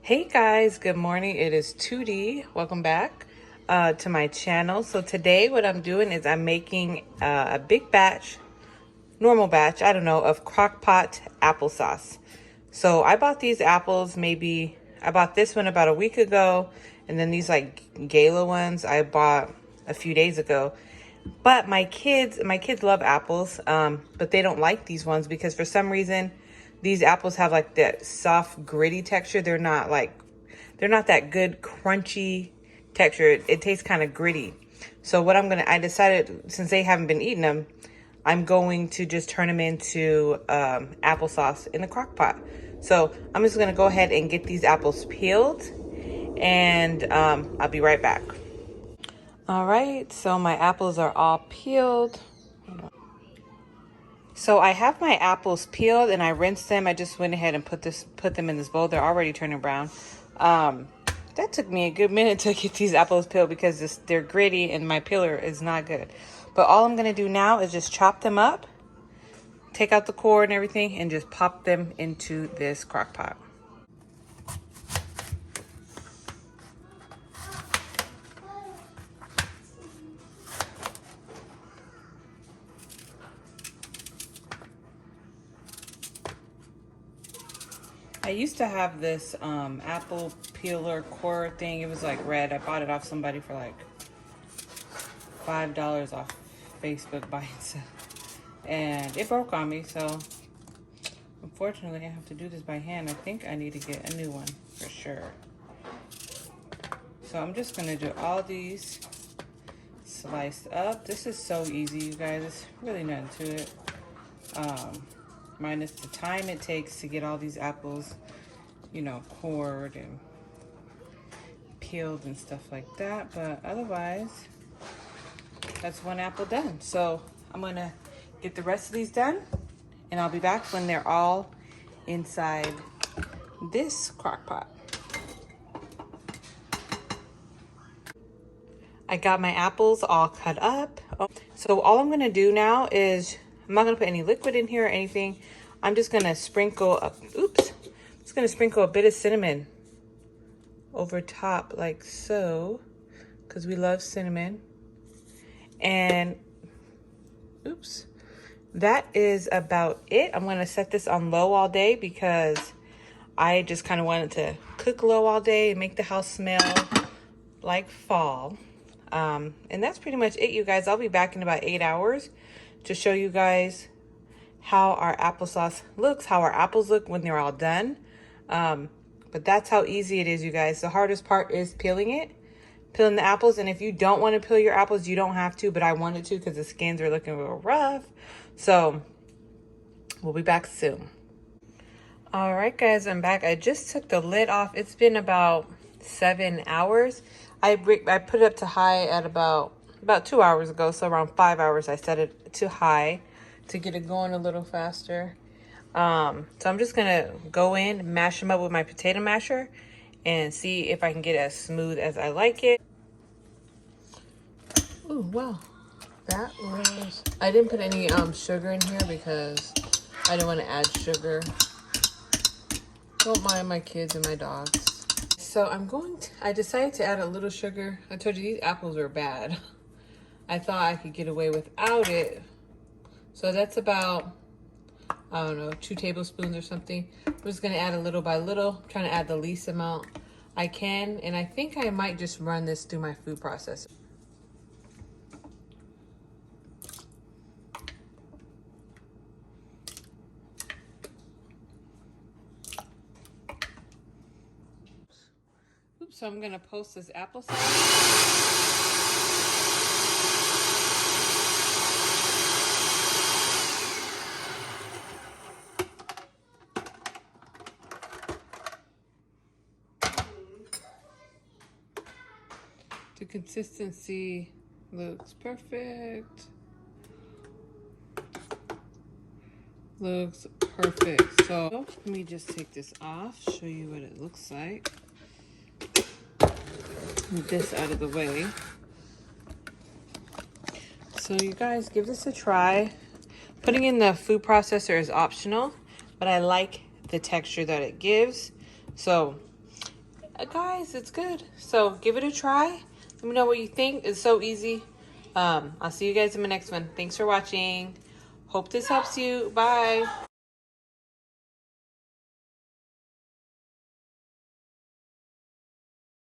Hey guys, good morning. It is 2D. Welcome back to my channel. So today what I'm doing is I'm making a big batch, normal batch, I don't know, of Crockpot Apple Sauce. So I bought these apples I bought this one about a week ago, and then these like Gala ones I bought a few days ago. But my kids love apples, but they don't like these ones because for some reason these apples have like that soft, gritty texture. They're not that good crunchy texture. It tastes kind of gritty. So what I decided, since they haven't been eating them, I'm going to just turn them into applesauce in the crock pot. So I'm just gonna go ahead and get these apples peeled, and I'll be right back. All right, so my apples are all peeled. So I have my apples peeled and I rinsed them. I just went ahead and put them in this bowl. They're already turning brown. That took me a good minute to get these apples peeled because they're gritty and my peeler is not good. But all I'm gonna do now is just chop them up, take out the core and everything, and just pop them into this crock pot. I used to have this apple peeler core thing. It was like red. I bought it off somebody for like $5 off Facebook buy and sell. And it broke on me, so unfortunately I have to do this by hand. I think I need to get a new one for sure. So I'm just gonna do all these sliced up. This is so easy, you guys. It's really nothing to it. Minus the time it takes to get all these apples, you know, cored and peeled and stuff like that. But otherwise, that's one apple done. So I'm gonna get the rest of these done, and I'll be back when they're all inside this crock pot. I got my apples all cut up. So all I'm gonna do now is, I'm not gonna put any liquid in here or anything. I'm just gonna sprinkle a bit of cinnamon over top like so, because we love cinnamon. And that is about it. I'm gonna set this on low all day because I just kind of wanted to cook low all day and make the house smell like fall. And that's pretty much it, you guys. I'll be back in about 8 hours to show you guys how our applesauce looks, how our apples look when they're all done. But that's how easy it is, you guys. The hardest part is peeling the apples. And if you don't want to peel your apples, you don't have to, but I wanted to because the skins are looking a little rough. So we'll be back soon. All right, guys, I'm back. I just took the lid off. It's been about 7 hours. I put it up to high at about 2 hours ago. So around 5 hours, I set it to high to get it going a little faster. So I'm just gonna go in, mash them up with my potato masher and see if I can get it as smooth as I like it. Oh, wow. That was, I didn't put any sugar in here because I didn't want to add sugar. Don't mind my kids and my dogs. So I decided to add a little sugar. I told you these apples are bad. I thought I could get away without it. So that's about, I don't know, 2 tablespoons or something. I'm just gonna add a little by little, trying to add the least amount I can. And I think I might just run this through my food processor. So I'm gonna post this applesauce. The consistency looks perfect. Looks perfect. So let me just take this off, show you what it looks like. Move this out of the way. So you guys, give this a try. Putting in the food processor is optional, but I like the texture that it gives. So guys, it's good. So give it a try. Let me know what you think. It's so easy. I'll see you guys in my next one. Thanks for watching. Hope this helps you. Bye.